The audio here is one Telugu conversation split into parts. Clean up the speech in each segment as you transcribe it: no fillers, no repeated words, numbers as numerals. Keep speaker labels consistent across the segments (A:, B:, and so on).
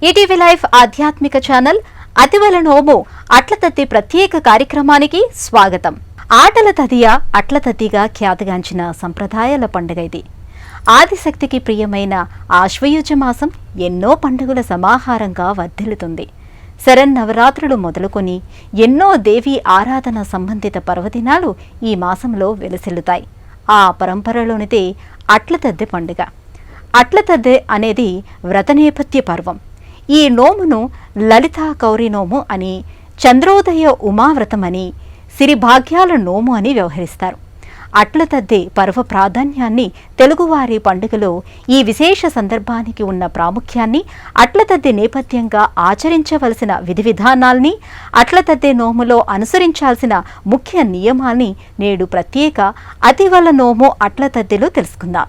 A: ఈటీవీ లైవ్ ఆధ్యాత్మిక ఛానల్ అతివల నోము అట్లతద్ది ప్రత్యేక కార్యక్రమానికి స్వాగతం. ఆటల తదియ అట్లతద్దిగా ఖ్యాతిగాంచిన సంప్రదాయాల పండుగ ఇది. ఆదిశక్తికి ప్రియమైన ఆశ్వయుజ మాసం ఎన్నో పండుగల సమాహారంగా వర్ధిల్లుతుంది. శరన్నవరాత్రులు మొదలుకొని ఎన్నో దేవీ ఆరాధన సంబంధిత పర్వదినాలు ఈ మాసంలో వెలసిల్లుతాయి. ఆ పరంపరలోనిదే అట్లతద్ది పండుగ. అట్లతద్ది అనేది వ్రతనేపథ్య పర్వం. ఈ నోమును లలితా కౌరి నోము అని, చంద్రోదయ ఉమావ్రతమని, సిరిభాగ్యాల నోము అని వ్యవహరిస్తారు. అట్లతద్ది పర్వ ప్రాధాన్యాన్ని, తెలుగువారి పండుగలో ఈ విశేష సందర్భానికి ఉన్న ప్రాముఖ్యాన్ని, అట్లతద్ది నేపథ్యంగా ఆచరించవలసిన విధి విధానాల్ని, అట్లతద్ది నోములో అనుసరించాల్సిన ముఖ్య నియమాల్ని నేడు ప్రత్యేక అతివల నోము అట్లతద్దిలో తెలుసుకుందాం.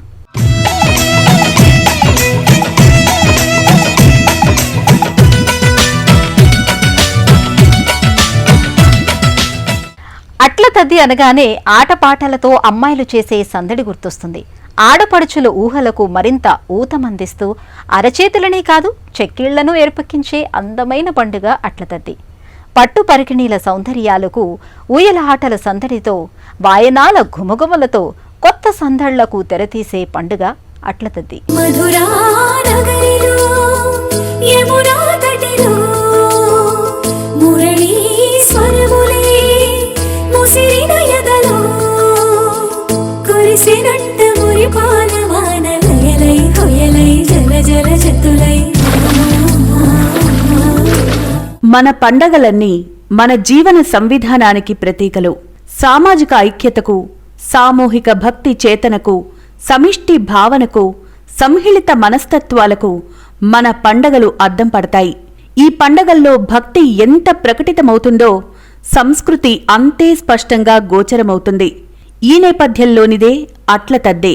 A: అట్లతద్ది అనగానే ఆటపాటలతో అమ్మాయిలు చేసే సందడి గుర్తొస్తుంది. ఆడపడుచుల ఊహలకు మరింత ఊతమందిస్తూ అరచేతులనే కాదు చెక్కిళ్లను ఏర్పక్కించే అందమైన పండుగ అట్లతద్ది. పట్టు పరికిణీల సౌందర్యాలకు, ఊయల ఆటల సందడితో, వాయనాల ఘుమఘుమలతో కొత్త సందళ్లకు తెరతీసే పండుగ అట్లతద్ది.
B: మన పండగలన్నీ మన జీవన సంవిధానానికి ప్రతీకలు. సామాజిక ఐక్యతకు, సామూహిక భక్తి చేతనకు, సమిష్టి భావనకు, సంహిళిత మనస్తత్వాలకు మన పండగలు అద్దం పడతాయి. ఈ పండగల్లో భక్తి ఎంత ప్రకటితమవుతుందో సంస్కృతి అంతే స్పష్టంగా గోచరమవుతుంది. ఈ నేపథ్యంలోనిదే అట్లతద్ది.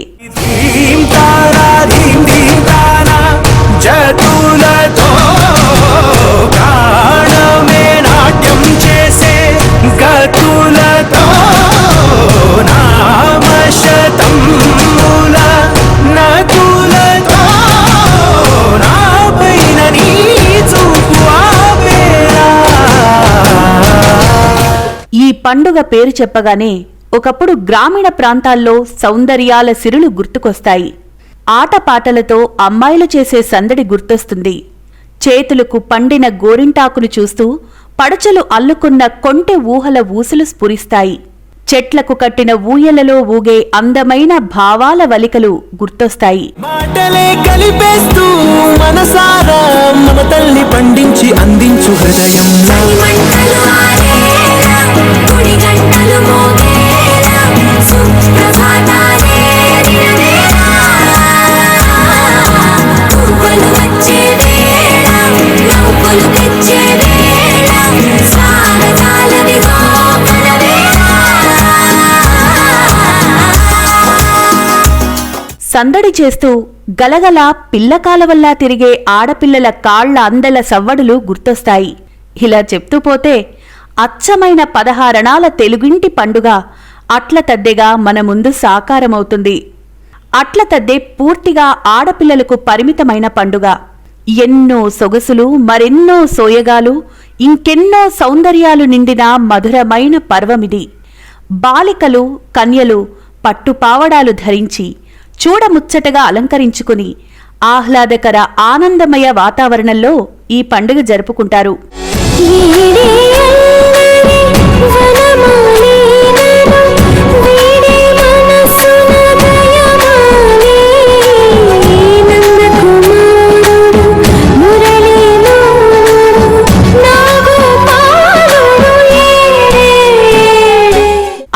B: ఈ పండుగ పేరు చెప్పగానే ఒకప్పుడు గ్రామీణ ప్రాంతాల్లో సౌందర్యాల సిరులు గుర్తుకొస్తాయి. ఆటపాటలతో అమ్మాయిలు చేసే సందడి గుర్తొస్తుంది. చేతులకు పండిన గోరింటాకులు చూస్తూ పడచలు అల్లుకున్న కొంటె ఊహల ఊసులు స్ఫురిస్తాయి. చెట్లకు కట్టిన ఊయలలో ఊగే అందమైన భావాల వలికలు గుర్తొస్తాయి.
C: మాటలే కలిపేస్తూ మనసారా మన తల్లి పండించి అందించు హృదయం.
B: సందడి చేస్తూ గలగల పిల్లకాలవల్లా తిరిగే ఆడపిల్లల కాళ్ల అందెల సవ్వడులు గుర్తొస్తాయి. ఇలా చెప్తూ పోతే అచ్చమైన 16 తెలుగింటి పండుగ అట్లతద్దెగా మన ముందు సాకారమవుతుంది. అట్లతద్దే పూర్తిగా ఆడపిల్లలకు పరిమితమైన పండుగ. ఎన్నో సొగసులు, మరెన్నో సోయగాలు, ఇంకెన్నో సౌందర్యాలు నిండిన మధురమైన పర్వమిది. బాలికలు, కన్యలు పట్టుపావడాలు ధరించి చూడముచ్చటగా అలంకరించుకుని ఆహ్లాదకర ఆనందమయ వాతావరణంలో ఈ పండుగ జరుపుకుంటారు.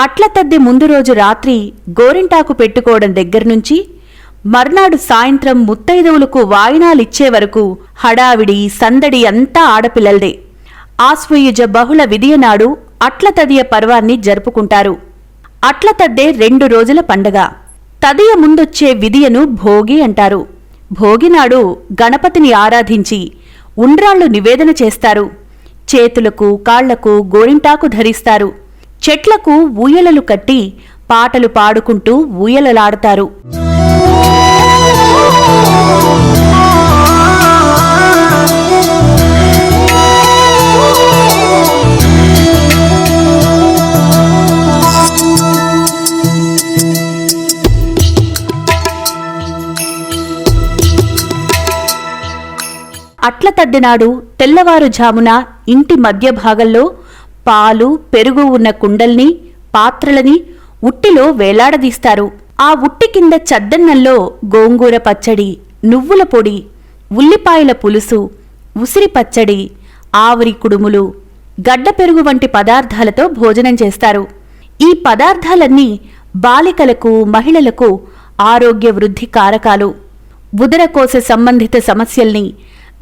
B: అట్లతద్ది ముందు రోజు రాత్రి గోరింటాకు పెట్టుకోవడం దగ్గర్నుంచి మర్నాడు సాయంత్రం ముత్తైదువులకు వాయినాలిచ్చే వరకు హడావిడి సందడి అంతా ఆడపిల్లల్దే. ఆశ్వయుజ బహుళ విదియనాడు అట్లతదియ పర్వాన్ని జరుపుకుంటారు. అట్లతద్దే 2 రోజుల పండగ. తదియ ముందొచ్చే విదియను భోగి అంటారు. భోగినాడు గణపతిని ఆరాధించి ఉండ్రాళ్లు నివేదన చేస్తారు. చేతులకు కాళ్లకు గోరింటాకు ధరిస్తారు. చెట్లకు ఊయలలు కట్టి పాటలు పాడుకుంటూ ఊయలలాడతారు. అట్ల తద్దెనాడు తెల్లవారుజామున ఇంటి మధ్య భాగంలో పాలు పెరుగు ఉన్న కుండల్ని పాత్రలని ఉట్టిలో వేలాడదీస్తారు. ఆ ఉట్టి కింద చద్దన్నంలో గోంగూర పచ్చడి, నువ్వుల పొడి, ఉల్లిపాయల పులుసు, ఉసిరి పచ్చడి, ఆవిరి కుడుములు, గడ్డ పెరుగు వంటి పదార్థాలతో భోజనం చేస్తారు. ఈ పదార్థాలన్నీ బాలికలకు మహిళలకు ఆరోగ్య వృద్ధి కారకాలు. ఉదరకోశ సంబంధిత సమస్యల్ని,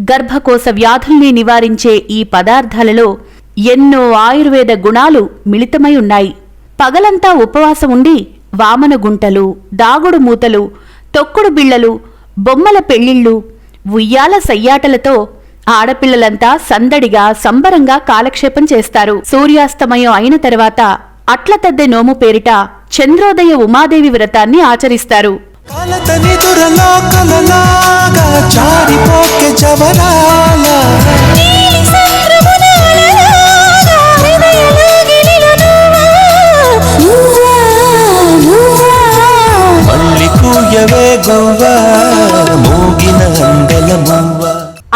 B: గర్భకోశ వ్యాధుల్ని నివారించే ఈ పదార్థాలలో ఎన్నో ఆయుర్వేద గుణాలు మిళితమై ఉన్నాయి. పగలంతా ఉపవాసం ఉండి వామన గుంటలు, దాగుడు మూతలు, తొక్కుడు బిళ్లలు, బొమ్మల పెళ్లిళ్లు, ఉయ్యాల సయ్యాటలతో ఆడపిల్లలంతా సందడిగా సంబరంగా కాలక్షేపం చేస్తారు. సూర్యాస్తమయం అయిన తర్వాత అట్లతద్దె నోము పేరిట చంద్రోదయ ఉమాదేవి వ్రతాన్ని ఆచరిస్తారు.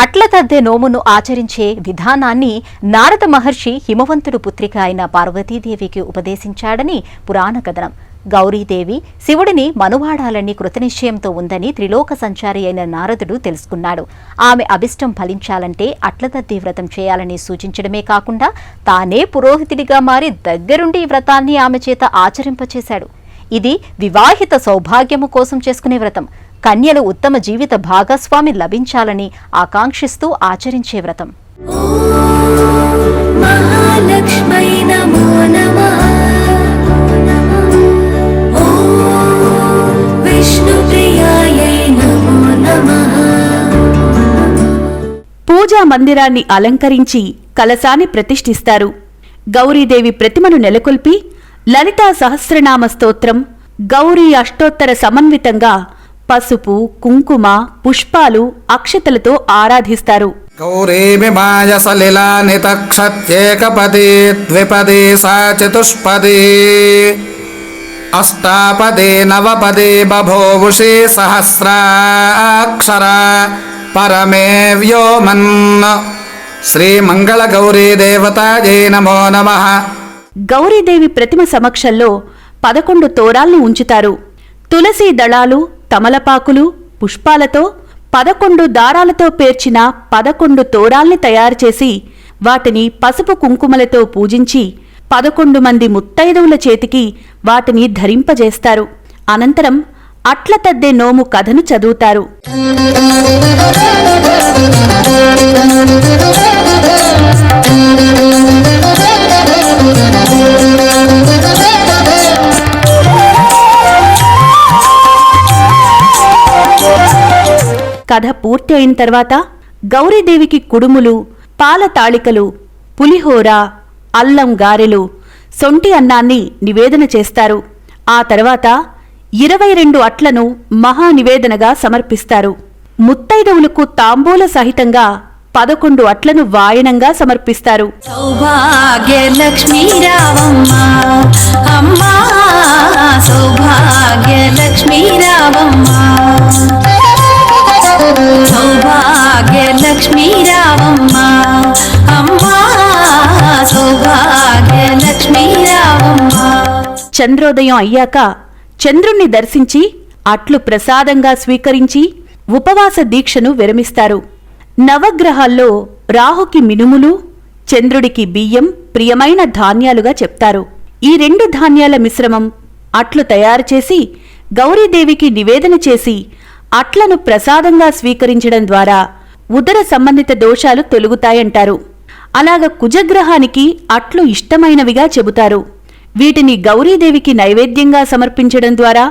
A: అట్లతద్దె నోమును ఆచరించే విధానాన్ని నారద మహర్షి హిమవంతుడు పుత్రిక అయిన పార్వతీదేవికి ఉపదేశించాడని పురాణ కథనం. గౌరీదేవి శివుడిని మనువాడాలని కృతనిశ్చయంతో ఉందని త్రిలోక సంచారి అయిన నారదుడు తెలుసుకున్నాడు. ఆమె అభిష్టం ఫలించాలంటే అట్లతద్ది వ్రతం చేయాలని సూచించడమే కాకుండా తానే పురోహితుడిగా మారి దగ్గరుండి ఈ వ్రతాన్ని ఆమె చేత ఆచరింపచేశాడు. ఇది వివాహిత సౌభాగ్యము కోసం చేసుకునే వ్రతం. కన్యలు ఉత్తమ జీవిత భాగస్వామి లభించాలని ఆకాంక్షిస్తూ ఆచరించే వ్రతం.
B: పూజా మందిరాన్ని అలంకరించి కలశాన్ని ప్రతిష్ఠిస్తారు. గౌరీదేవి ప్రతిమను నెలకొల్పి లలితా సహస్రనామ స్తోత్రం, గౌరీ అష్టోత్తర సమన్వితంగా పసుపు, కుంకుమ, పుష్పాలు, అక్షతలతో ఆరాధిస్తారు.
D: గౌరీమిమాయ సలిలాని తక్షత్యేకపదీ ద్విపదీ సా చతుష్పదీ అష్టాపదీ నవపదీ బభూవుషి సహస్రాక్షర పరమే వ్యోమన్. శ్రీమంగళ గౌరీ దేవతాయై నమో నమః.
B: గౌరీదేవి ప్రతిమ సమక్షంలో 11 తోరాల్ని ఉంచుతారు. తులసీ దళాలు, తమలపాకులు, పుష్పాలతో 11 దారాలతో పేర్చిన 11 తోరాల్ని తయారుచేసి వాటిని పసుపు కుంకుమలతో పూజించి 11 మంది ముత్తైదువుల చేతికి వాటిని ధరింపజేస్తారు. అనంతరం అట్లతద్దె నోము కథను చదువుతారు. కథ పూర్తి అయిన తర్వాత గౌరీదేవికి కుడుములు, పాల తాళికలు, పులిహోర, అల్లం గారెలు, సొంటి అన్నాన్ని నివేదన చేస్తారు. ఆ తర్వాత 22 అట్లను మహానివేదనగా సమర్పిస్తారు. ముత్తైదవులకు తాంబూల సహితంగా 11 అట్లను వాయనంగా సమర్పిస్తారు.
E: సౌభాగ్యలక్ష్మీ రావమ్మ అమ్మా, సౌభాగ్యలక్ష్మీ రావమ్మ, సౌభాగ్యలక్ష్మీ రావమ్మ అమ్మా, సౌభాగ్యలక్ష్మీ రావమ్మ.
B: చంద్రోదయం అయ్యాక చంద్రుణ్ణి దర్శించి అట్లు ప్రసాదంగా స్వీకరించి ఉపవాస దీక్షను విరమిస్తారు. నవగ్రహాల్లో రాహుకి మినుములు, చంద్రుడికి బియ్యం ప్రియమైన ధాన్యాలుగా చెప్తారు. ఈ 2 ధాన్యాల మిశ్రమం అట్లు తయారుచేసి గౌరీదేవికి నివేదన చేసి అట్లను ప్రసాదంగా స్వీకరించడం ద్వారా ఉదర సంబంధిత దోషాలు తొలగుతాయంటారు. అలాగ కుజగ్రహానికి అట్లు ఇష్టమైనవిగా చెబుతారు. వీటిని గౌరీదేవికి నైవేద్యంగా సమర్పించడం ద్వారా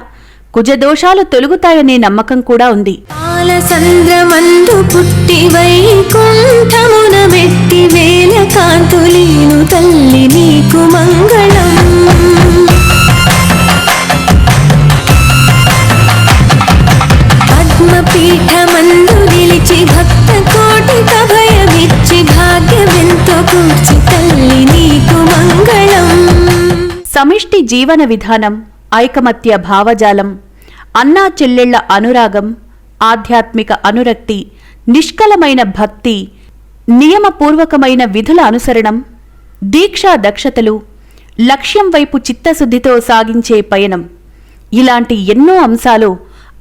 B: కుజదోషాలు తొలగుతాయనే నమ్మకం కూడా ఉంది.
E: పాలసంద్రమందు పుట్టి వైకుంఠమున మెట్టి వేల కాంతులీను తల్లి నీకు మంగళం. పద్మపీఠమందు నిలిచి భక్త కోటిక భయమిచ్చి భాగ్యమెంతో కూర్చి తల్లి నీకు మంగళం.
B: సమిష్టి జీవన విధానం, ఐకమత్య భావజాలం, అన్నా చెల్లెళ్ల అనురాగం, ఆధ్యాత్మిక అనురక్తి, నిష్కలమైన భక్తి, నియమపూర్వకమైన విధుల అనుసరణం, దీక్షా దక్షతలు, లక్ష్యం వైపు చిత్తశుద్ధితో సాగించే పయనం, ఇలాంటి ఎన్నో అంశాలు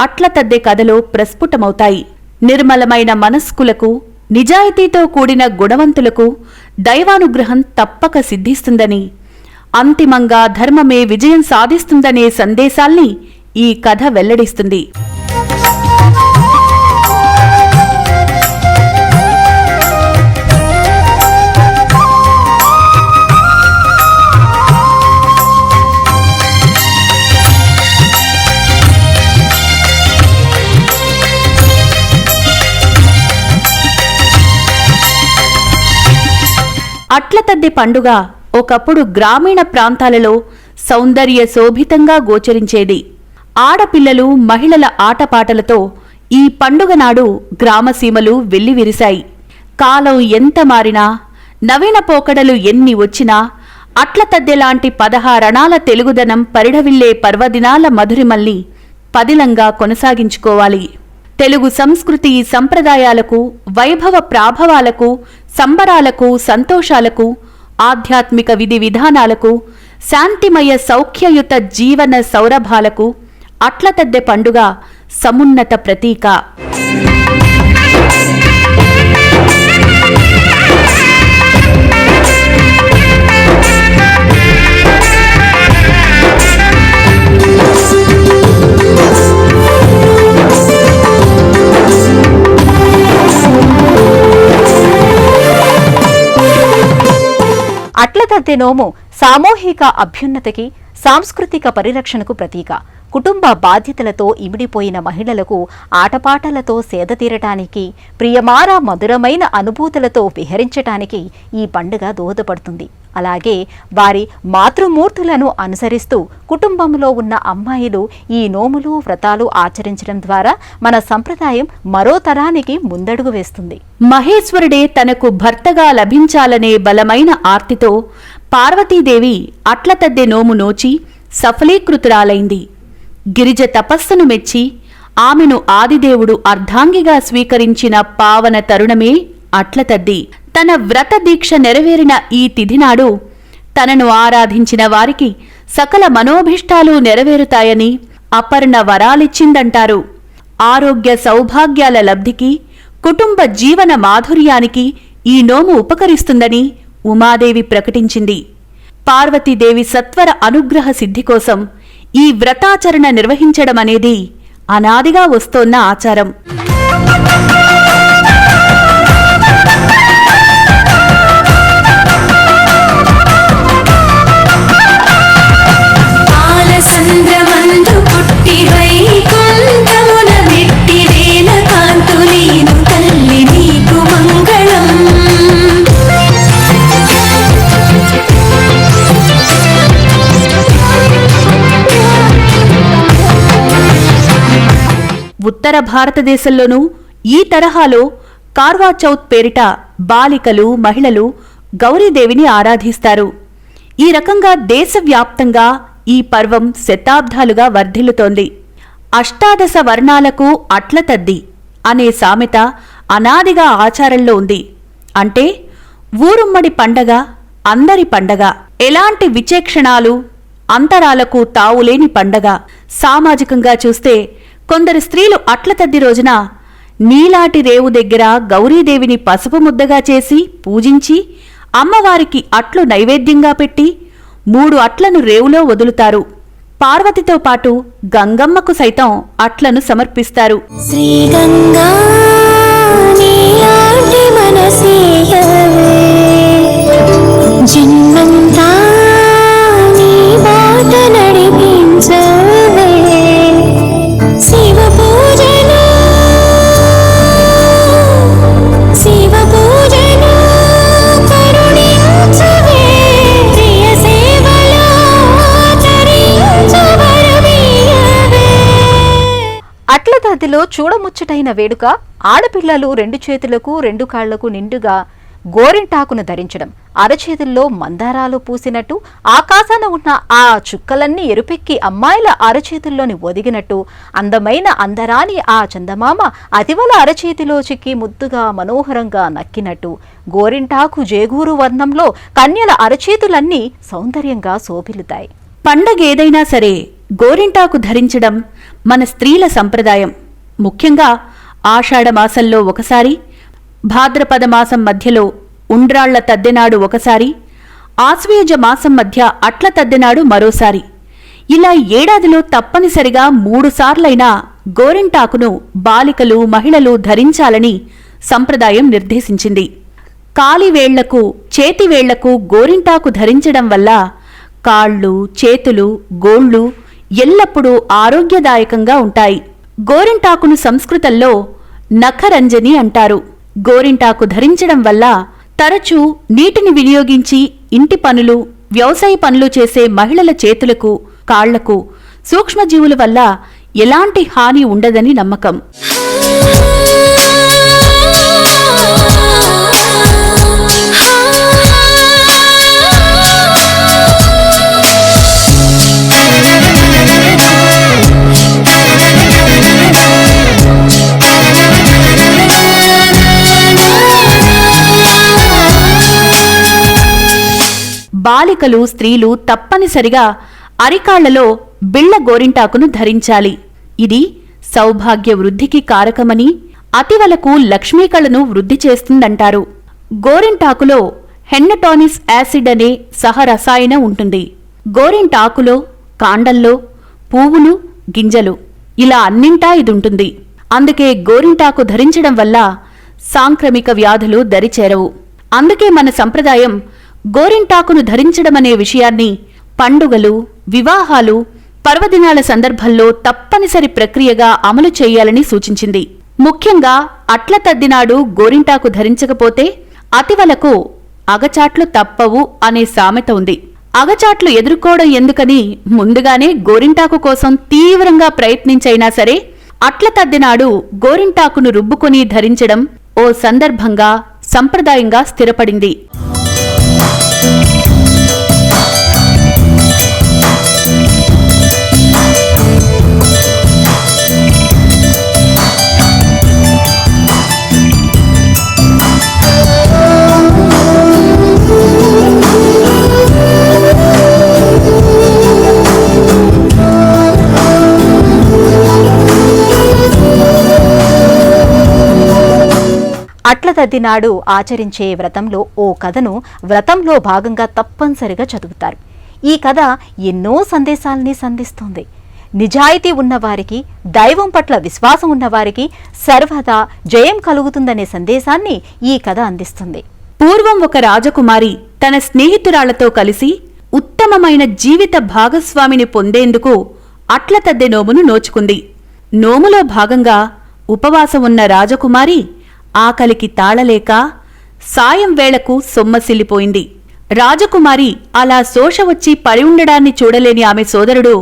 B: అట్లతద్దె కథలో ప్రస్ఫుటమవుతాయి. నిర్మలమైన మనస్కులకు, నిజాయితీతో కూడిన గుణవంతులకు దైవానుగ్రహం తప్పక సిద్ధిస్తుందని, అంతిమంగా ధర్మమే విజయం సాధిస్తుందనే సందేశాల్ని ఈ కథ వెల్లడిస్తుంది. అట్లతద్దె పండుగ ఒకప్పుడు గ్రామీణ ప్రాంతాలలో సౌందర్య శోభితంగా గోచరించేది. ఆడపిల్లలు, మహిళల ఆటపాటలతో ఈ పండుగ నాడు గ్రామసీమలు వెల్లివిరిశాయి. కాలం ఎంత మారినా, నవీన పోకడలు ఎన్ని వచ్చినా అట్లతద్దెలాంటి 16 అణాల తెలుగుదనం పరిఢవిల్లే పర్వదినాల మధురిమల్ని పదిలంగా కొనసాగించుకోవాలి. తెలుగు సంస్కృతి సంప్రదాయాలకు, వైభవ ప్రాభవాలకు, సంబరాలకు, సంతోషాలకు, ఆధ్యాత్మిక విధి విధానాలకు, శాంతిమయ సౌఖ్యయుత జీవన సౌరభాలకు అట్లతద్దె పండుగ సమున్నత ప్రతీక.
A: అట్లతద్దె నోము సామూహిక అభ్యున్నతికి, సాంస్కృతిక పరిరక్షణకు ప్రతీక. కుటుంబ బాధ్యతలతో ఇమిడిపోయిన మహిళలకు ఆటపాటలతో సేదతీరటానికి, ప్రియమార మధురమైన అనుభూతులతో విహరించటానికి ఈ పండుగ దోహదపడుతుంది. అలాగే వారి మాతృమూర్తులను అనుసరిస్తూ కుటుంబంలో ఉన్న అమ్మాయిలు ఈ నోములు, వ్రతాలు ఆచరించడం ద్వారా మన సంప్రదాయం మరో తరానికి ముందడుగు వేస్తుంది.
B: మహేశ్వరుడే తనకు భర్తగా లభించాలనే బలమైన ఆర్తితో పార్వతీదేవి అట్లతద్దె నోము నోచి సఫలీకృతురాలైంది. గిరిజ తపస్సును మెచ్చి ఆమెను ఆదిదేవుడు అర్ధాంగిగా స్వీకరించిన పావన తరుణమే అట్లతద్ది. తన వ్రత దీక్ష నెరవేరిన ఈ తిథినాడు తనను ఆరాధించిన వారికి సకల మనోభిష్టాలు నెరవేరుతాయని అపర్ణ వరాలిచ్చిందంటారు. ఆరోగ్య సౌభాగ్యాల లబ్ధికి, కుటుంబ జీవన మాధుర్యానికి ఈ నోము ఉపకరిస్తుందని ఉమాదేవి ప్రకటించింది. పార్వతీదేవి సత్వర అనుగ్రహ సిద్ధి కోసం ఈ వ్రతాచరణ నిర్వహించడమనేది అనాదిగా వస్తోన్న ఆచారం. ఉత్తర భారతదేశంలోనూ ఈ తరహాలో కార్వా చౌత్ పేరిట బాలికలు, మహిళలు గౌరీదేవిని ఆరాధిస్తారు. ఈ రకంగా దేశవ్యాప్తంగా ఈ పర్వం శతాబ్దాలుగా వర్ధిల్లుతోంది. అష్టాదశ వర్ణాలకు అట్లతద్ది అనే సామెత అనాదిగా ఆచారంలో ఉంది. అంటే ఊరుమ్మడి పండగ, అందరి పండగ, ఎలాంటి విచేక్షణాలు, అంతరాలకు తావులేని పండగ. సామాజికంగా చూస్తే కొందరు స్త్రీలు అట్లతద్ది రోజున నీలాటి రేవు దగ్గర గౌరీదేవిని పసుపు ముద్దగా చేసి పూజించి అమ్మవారికి అట్లు నైవేద్యంగా పెట్టి 3 అట్లను రేవులో వదులుతారు. పార్వతితో పాటు గంగమ్మకు సైతం అట్లను సమర్పిస్తారు.
E: శ్రీగంగా నీలాంటి మనసీయవే, జన్మంతా నీ బాట నడిపించవే, శివ పూజలు కరుణించవే, ప్రియ సేవలో తరించవరమీయవే.
A: అట్లతద్దిలో చూడముచ్చటైన వేడుక. ఆడపిల్లలు 2 చేతులకు 2 కాళ్లకు నిండుగా గోరింటాకును ధరించడం, అరచేతుల్లో మందారాలు పూసినట్టు ఆకాశాన ఉన్న ఆ చుక్కలన్నీ ఎరుపెక్కి అమ్మాయిల అరచేతుల్లోని ఒదిగినట్టు అందమైన అందరాని ఆ చందమామ అతివల అరచేతిలో చిక్కి ముద్దుగా మనోహరంగా నక్కినట్టు గోరింటాకు జేగూరు వర్ణంలో కన్యల అరచేతులన్నీ సౌందర్యంగా శోభిల్లుతాయి.
B: పండగేదైనా సరే గోరింటాకు ధరించడం మన స్త్రీల సంప్రదాయం. ముఖ్యంగా ఆషాఢమాసంలో ఒకసారి, భాద్రపద మాసం మధ్యలో ఉండ్రాళ్ల తద్దెనాడు ఒకసారి, ఆశ్వయుజ మాసం మధ్య అట్ల తద్దెనాడు మరోసారి, ఇలా ఏడాదిలో తప్పనిసరిగా 3 సార్లైనా గోరింటాకును బాలికలు, మహిళలు ధరించాలని సంప్రదాయం నిర్దేశించింది. కాలివేళ్లకు, చేతివేళ్లకు గోరింటాకు ధరించడం వల్ల కాళ్ళు, చేతులు, గోళ్లు ఎల్లప్పుడూ ఆరోగ్యదాయకంగా ఉంటాయి. గోరింటాకును సంస్కృతంలో నఖరంజని అంటారు. గోరింటాకు ధరించడం వల్ల తరచూ నీటిని వినియోగించి ఇంటి పనులు, వ్యవసాయ పనులు చేసే మహిళల చేతులకు, కాళ్లకు సూక్ష్మజీవుల వల్ల ఎలాంటి హాని ఉండదని నమ్మకం. బాలికలు, స్త్రీలు తప్పనిసరిగా అరికాళ్లలో బిళ్ల గోరింటాకును ధరించాలి. ఇది సౌభాగ్య వృద్ధికి కారకమని, అతివలకు లక్ష్మీకళను వృద్ధి చేస్తుందంటారు. గోరింటాకులో హెన్నటోనిస్ యాసిడ్ అనే సహరసాయనం ఉంటుంది. గోరింటాకులో, కాండంలో, పువ్వులు, గింజలు ఇలా అన్నింటా ఇదుంటుంది. అందుకే గోరింటాకు ధరించడం వల్ల సాంక్రమిక వ్యాధులు దరిచేరవు. అందుకే మన సంప్రదాయం గోరింటాకును ధరించడమనే విషయాన్ని పండుగలు, వివాహాలు, పర్వదినాల సందర్భంలో తప్పనిసరి ప్రక్రియగా అమలు చేయాలని సూచించింది. ముఖ్యంగా అట్ల తద్దినాడు గోరింటాకు ధరించకపోతే అతివలకు అగచాట్లు తప్పవు అనే సామెత ఉంది. అగచాట్లు ఎదుర్కోవడం ఎందుకని ముందుగానే గోరింటాకు కోసం తీవ్రంగా ప్రయత్నించైనా సరే అట్ల తద్దినాడు గోరింటాకును రుబ్బుకొని ధరించడం ఓ సందర్భంగా, సంప్రదాయంగా స్థిరపడింది.
A: అట్ల తద్దినాడు ఆచరించే వ్రతంలో ఓ కథను వ్రతంలో భాగంగా తప్పనిసరిగా చదువుతారు. ఈ కథ ఎన్నో సందేశాలని సంధిస్తోంది. నిజాయితీ ఉన్నవారికి, దైవం పట్ల విశ్వాసం ఉన్నవారికి సర్వదా జయం కలుగుతుందనే సందేశాన్ని ఈ కథ అందిస్తుంది.
B: పూర్వం ఒక రాజకుమారి తన స్నేహితురాళ్లతో కలిసి ఉత్తమమైన జీవిత భాగస్వామిని పొందేందుకు అట్ల తద్దె నోమును నోచుకుంది. నోములో భాగంగా ఉపవాసం ఉన్న రాజకుమారి ఆకలికి తాళలేక సాయం వేళకు సొమ్మసిల్లిపోయింది. రాజకుమారి అలా శోష వచ్చి పడి ఉండడాన్ని చూడలేని ఆమె సోదరుడు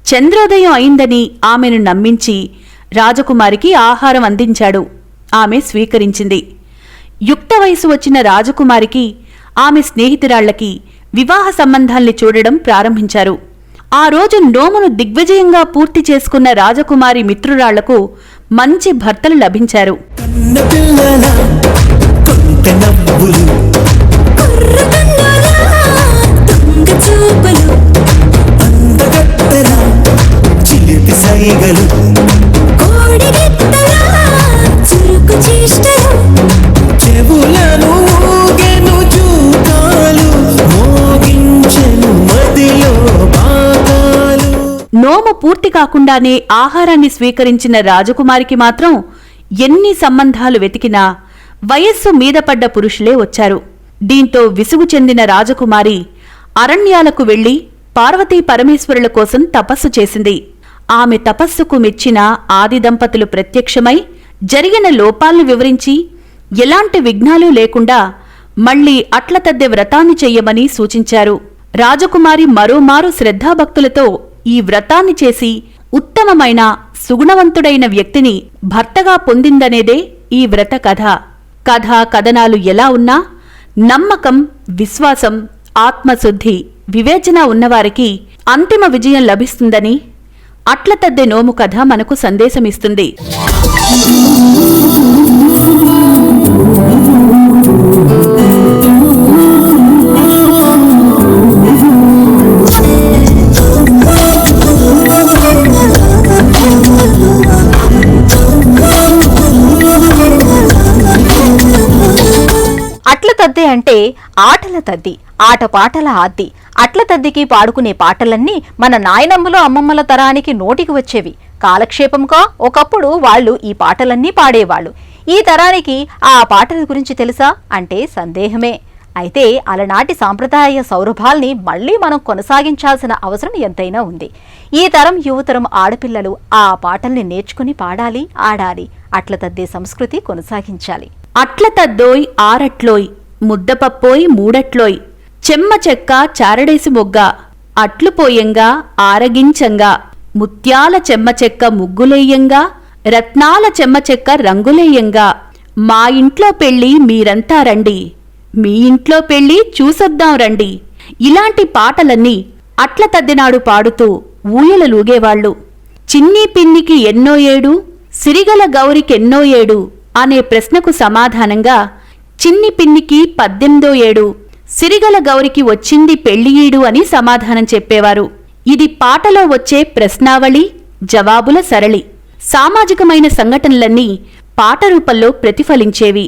B: చంద్రోదయం అయిందని ఆమెను నమ్మించి రాజకుమారికి ఆహారం అందించాడు. ఆమె స్వీకరించింది. యుక్త వయసు వచ్చిన రాజకుమారికి, ఆమె స్నేహితురాళ్లకి వివాహ సంబంధాల్ని చూడడం ప్రారంభించారు. ఆ రోజు నోమును దిగ్విజయంగా పూర్తి చేసుకున్న రాజకుమారి మిత్రురాళ్లకు మంచి భర్తలు లభించారు. నోము పూర్తి కాకుండానే ఆహారాన్ని స్వీకరించిన రాజకుమారికి మాత్రం ఎన్ని సంబంధాలు వెతికినా వయస్సు మీద పడ్డ పురుషులే వచ్చారు. దీంతో విసుగు చెందిన రాజకుమారి అరణ్యాలకు వెళ్లి పార్వతీ పరమేశ్వరుల కోసం తపస్సు చేసింది. ఆమె తపస్సుకు మెచ్చిన ఆది దంపతులు ప్రత్యక్షమై జరిగిన లోపాలను వివరించి ఎలాంటి విఘ్నాలు లేకుండా మళ్లీ అట్ల తద్దె వ్రతాన్ని చెయ్యమని సూచించారు. రాజకుమారి మరోమారు శ్రద్ధాభక్తులతో ఈ వ్రతాన్ని చేసి ఉత్తమమైన, సుగుణవంతుడైన వ్యక్తిని భర్తగా పొందిందనేదే ఈ వ్రత కథ. కథ, కథనాలు ఎలా ఉన్నా నమ్మకం, విశ్వాసం, ఆత్మశుద్ధి, వివేచన ఉన్నవారికి అంతిమ విజయం లభిస్తుందని అట్లతద్దె నోము కథ మనకు సందేశమిస్తుంది.
A: అట్ల తద్ది అంటే ఆటల తద్ది, ఆటపాటల ఆద్ది. అట్ల తద్దికి పాడుకునే పాటలన్నీ మన నాయనమ్మల అమ్మమ్మల తరానికి నోటికి వచ్చేవి. కాలక్షేపంగా ఒకప్పుడు వాళ్ళు ఈ పాటలన్నీ పాడేవాళ్ళు. ఈ తరానికి ఆ పాటల గురించి తెలుసా అంటే సందేహమే. అయితే అలనాటి సాంప్రదాయ సౌరభాల్ని మళ్లీ మనం కొనసాగించాల్సిన అవసరం ఎంతైనా ఉంది. ఈ తరం యువతరం ఆడపిల్లలు ఆ పాటల్ని నేర్చుకుని పాడాలి, ఆడాలి. అట్ల తద్దే సంస్కృతి కొనసాగించాలి.
B: అట్ల తద్దోయ్ ఆరట్లోయ్, ముద్దపప్పోయ్ మూడట్లోయ్, చెమ్మ చెక్క చారడేసి మొగ్గ, అట్లు పోయంగా ఆరగించంగా, ముత్యాల చెమ్మ చెక్క ముగ్గులేయంగా, రత్నాల చెమ్మ చెక్క రంగులేయంగా, మా ఇంట్లో పెళ్లి మీరంతా రండి, మీ ఇంట్లో పెళ్లి చూసొద్దాం రండి. ఇలాంటి పాటలన్నీ అట్ల తద్దినాడు పాడుతూ ఊయలలూగేవాళ్లు. చిన్నీ పిన్నికి ఎన్నో ఏడు, సిరిగల గౌరికెన్నో ఏడు అనే ప్రశ్నకు సమాధానంగా చిన్ని పిన్నికి 18వ ఏడు, సిరిగల గౌరికి వచ్చింది పెళ్లియీడు అని సమాధానం చెప్పేవారు. ఇది పాటలో వచ్చే ప్రశ్నావళి, జవాబుల సరళి. సామాజికమైన సంఘటనలన్నీ పాట రూపంలో ప్రతిఫలించేవి.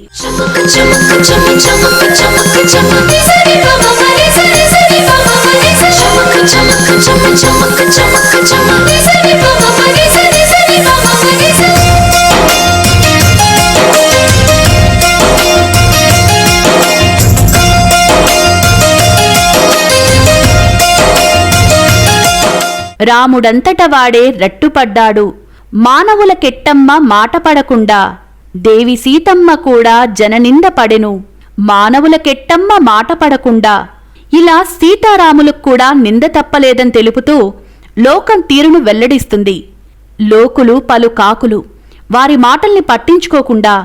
B: రాముడంతట వాడే రట్టుపడ్డాడు, మానవుల కెట్టమ్మ మాట పడకుండా, దేవి సీతమ్మ కూడా జననింద పడెను, మానవుల కెట్టమ్మ మాట పడకుండా. ఇలా సీతారాములకు కూడా నింద తప్పలేదని తెలుపుతూ లోకం తీరును వెల్లడిస్తుంది. లోకులు పలు కాకులు వారి మాటల్ని పట్టించుకోకుండా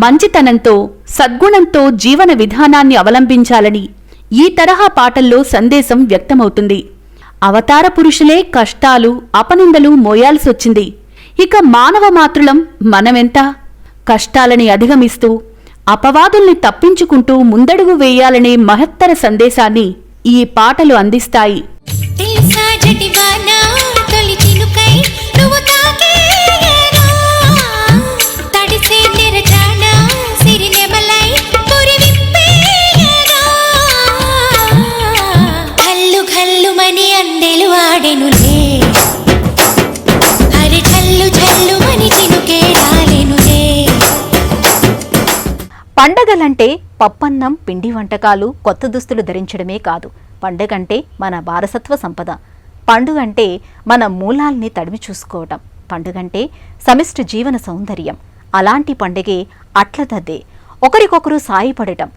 B: మంచితనంతో, సద్గుణంతో జీవన విధానాన్ని అవలంబించాలని ఈ తరహా పాటల్లో సందేశం వ్యక్తమవుతుంది. అవతార పురుషులే కష్టాలు, అపనిందలు మోయాల్సొచ్చింది. ఇక మానవ మాతృలం మనమెంత? కష్టాలని అధిగమిస్తూ, అపవాదుల్ని తప్పించుకుంటూ ముందడుగు వేయాలనే మహత్తర సందేశాన్ని ఈ పాటలు అందిస్తాయి.
A: పండగలంటే పప్పన్నం, పిండి వంటకాలు, కొత్త దుస్తులు ధరించడమే కాదు. పండగంటే మన వారసత్వ సంపద. పండుగంటే మన మూలాల్ని తడిమి చూసుకోవటం. పండుగంటే సమిష్టి జీవన సౌందర్యం. అలాంటి పండుగే అట్ల తద్దే. ఒకరికొకరు సాయపడటం,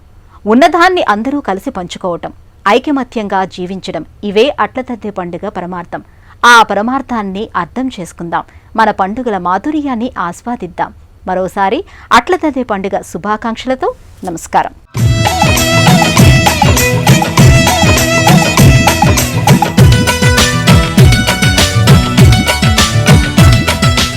A: ఉన్నదాన్ని అందరూ కలిసి పంచుకోవటం, ఐకమత్యంగా జీవించడం, ఇవే అట్ల తద్దే పండుగ పరమార్థం. ఆ పరమార్థాన్ని అర్థం చేసుకుందాం. మన పండుగల మాధుర్యాన్ని ఆస్వాదిద్దాం. మరోసారి అట్ల తద్దే పండుగ శుభాకాంక్షలతో నమస్కారం.